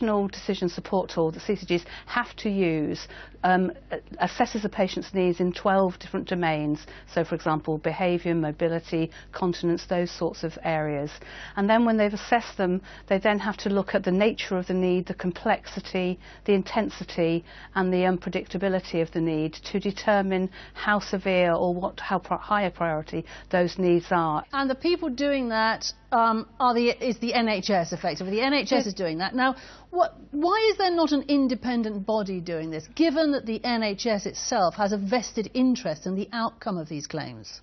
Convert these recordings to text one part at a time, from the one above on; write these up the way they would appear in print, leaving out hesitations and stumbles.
National Decision Support Tool that CCGs have to use assesses a patient's needs in 12 different domains. So, for example, behaviour, mobility, continence, those sorts of areas. And then when they've assessed them, they then have to look at the nature of the need, the complexity, the intensity and the unpredictability of the need to determine how severe or how high a priority those needs are. And the people doing that is the NHS, effectively. The NHS is doing that. Now, why is there not an independent body doing this, given that the NHS itself has a vested interest in the outcome of these claims?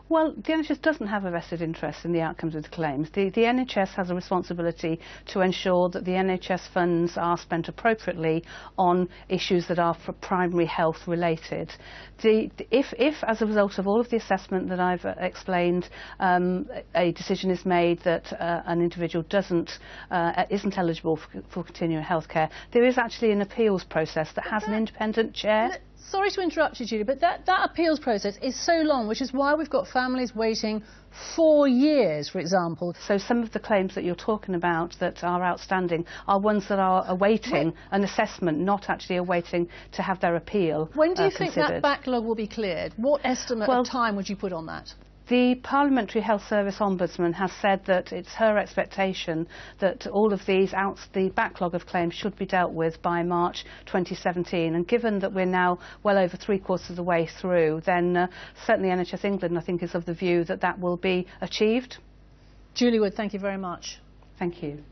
Well, the NHS doesn't have a vested interest in the outcomes of the claims. The NHS has a responsibility to ensure that the NHS funds are spent appropriately on issues that are primary health related. If as a result of all of the assessment that I've explained, a decision is made that an individual isn't eligible for continuing healthcare, there is actually an appeals process that has an independent chair. Sorry to interrupt you, Julie, but that appeals process is so long, which is why we've got families waiting 4 years, for example. So some of the claims that you're talking about that are outstanding are ones that are awaiting an assessment, not actually awaiting to have their appeal When do you think considered. that backlog will be cleared? What estimate of time would you put on that? The Parliamentary Health Service Ombudsman has said that it's her expectation that all of the backlog of claims should be dealt with by March 2017. And given that we're now well over 3/4 of the way through, then certainly NHS England, I think, is of the view that that will be achieved. Julie Wood, thank you very much. Thank you.